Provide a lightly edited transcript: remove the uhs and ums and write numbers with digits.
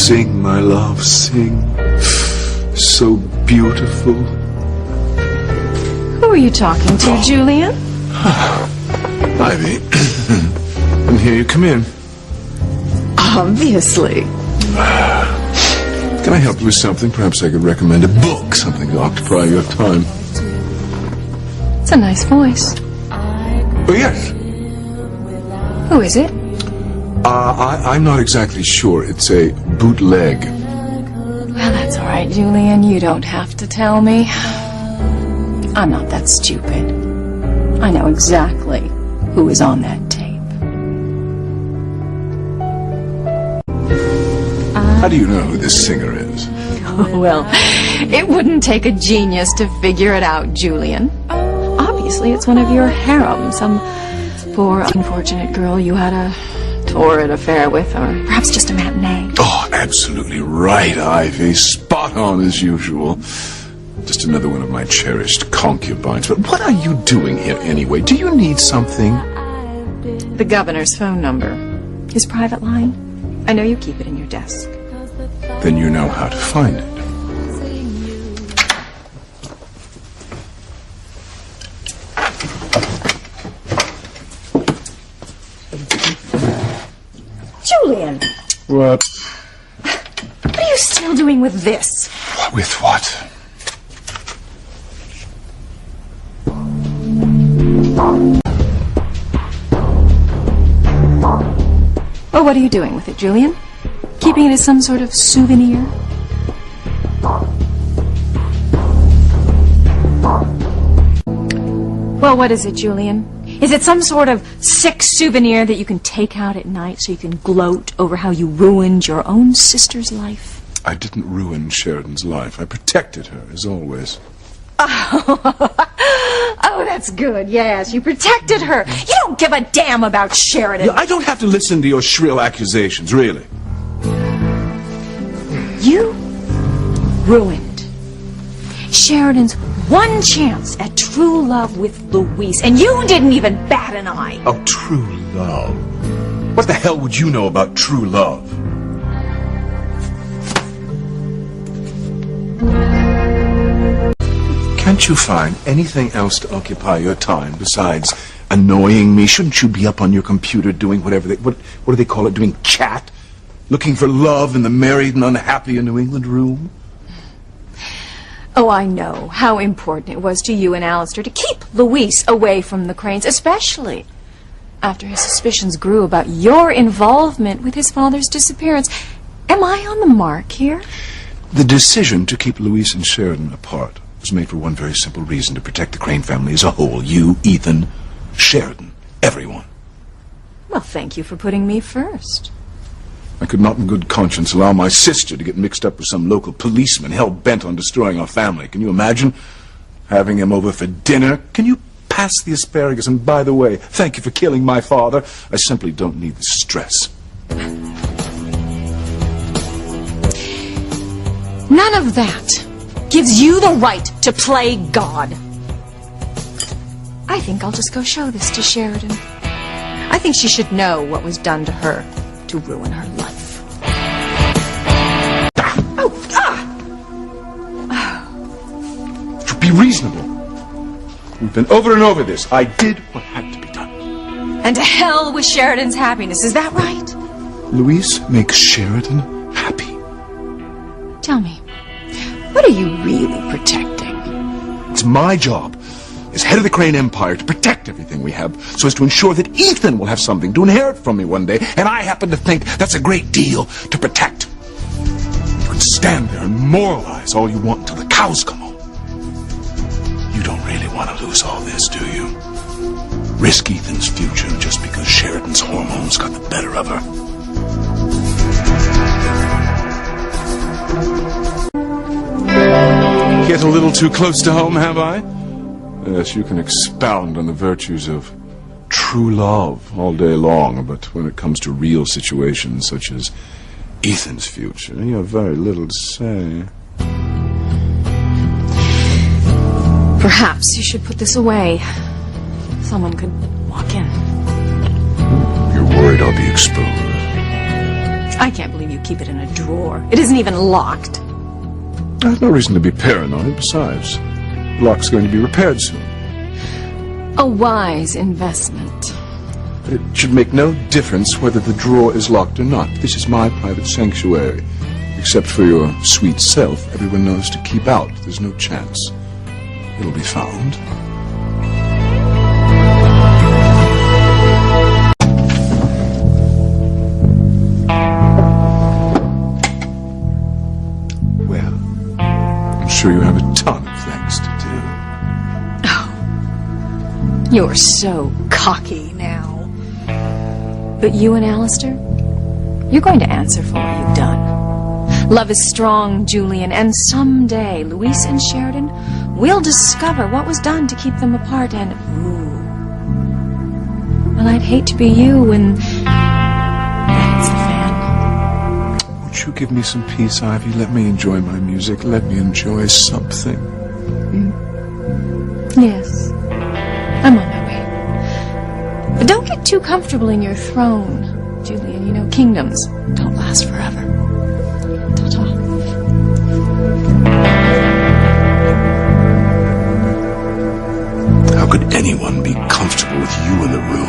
Sing, my love, sing. So beautiful. Who are you talking to, Julian? Ivy. I'm here. You come in. Obviously. Can I help you with something? Perhaps I could recommend a book, something to occupy your time. It's a nice voice. Oh, yes. Who is it? I'm not exactly sure. It's a bootleg. Well, that's all right, Julian. You don't have to tell me. I'm not that stupid. I know exactly who is on that tape. How do you know who this singer is? Well, it wouldn't take a genius to figure it out, Julian. Obviously, it's one of your harem, some poor, unfortunate girl you had a torrid affair with, or perhaps just a matinee. Oh, absolutely right, Ivy. Spot on as usual. Just another one of my cherished concubines. But what are you doing here anyway? Do you need something? The governor's phone number. His private line. I know you keep it in your desk. Then you know how to find it. Julian! What? What are you still doing with this? With what? Well, what are you doing with it, Julian? Keeping it as some sort of souvenir? Well, what is it, Julian? Is it some sort of sick souvenir that you can take out at night so you can gloat over how you ruined your own sister's life? I didn't ruin Sheridan's life. I protected her, as always. Oh, that's good, yes. You protected her. You don't give a damn about Sheridan. Yeah, I don't have to listen to your shrill accusations, really. You ruined Sheridan's one chance at true love with Louise, and you didn't even bat an eye. Oh, true love. What the hell would you know about true love? Can't you find anything else to occupy your time besides annoying me? Shouldn't you be up on your computer doing whatever what do they call it, doing chat? Looking for love in the married and unhappy in New England room? Oh, I know how important it was to you and Alistair to keep Louise away from the Cranes, especially after his suspicions grew about your involvement with his father's disappearance. Am I on the mark here? The decision to keep Louise and Sheridan apart was made for one very simple reason: to protect the Crane family as a whole. You, Ethan, Sheridan, everyone. Well, thank you for putting me first. I could not in good conscience allow my sister to get mixed up with some local policeman hell-bent on destroying our family. Can you imagine having him over for dinner? Can you pass the asparagus? And by the way, thank you for killing my father. I simply don't need the stress. None of that gives you the right to play God. I think I'll just go show this to Sheridan. I think she should know what was done to her to ruin her life. Be reasonable. We've been over and over this. I did what had to be done. And to hell with Sheridan's happiness, is that right? Louise makes Sheridan happy. Tell me, what are you really protecting? It's my job as head of the Crane Empire to protect everything we have, so as to ensure that Ethan will have something to inherit from me one day, and I happen to think that's a great deal to protect. You can stand there and moralize all you want until the cows come home. You don't really want to lose all this, do you? Risk Ethan's future just because Sheridan's hormones got the better of her. Get a little too close to home, have I? Yes, you can expound on the virtues of true love all day long, but when it comes to real situations such as Ethan's future, you have very little to say. Perhaps you should put this away. Someone could walk in. You're worried I'll be exposed? I can't believe you keep it in a drawer. It isn't even locked. I have no reason to be paranoid. Besides, the lock's going to be repaired soon. A wise investment. It should make no difference whether the drawer is locked or not. This is my private sanctuary. Except for your sweet self, everyone knows to keep out. There's no chance. It'll be found. Well, I'm sure you have a ton of things to do. Oh, you're so cocky now. But you and Alistair, you're going to answer for what you've done. Love is strong, Julian, and someday, Louise and Sheridan will discover what was done to keep them apart, and, ooh, well, I'd hate to be you when that hits the fan. Won't you give me some peace, Ivy? Let me enjoy my music. Let me enjoy something. Yes, I'm on my way. But don't get too comfortable in your throne, Julian. You know, kingdoms don't last forever. Ta-ta. How could anyone be comfortable with you in the room?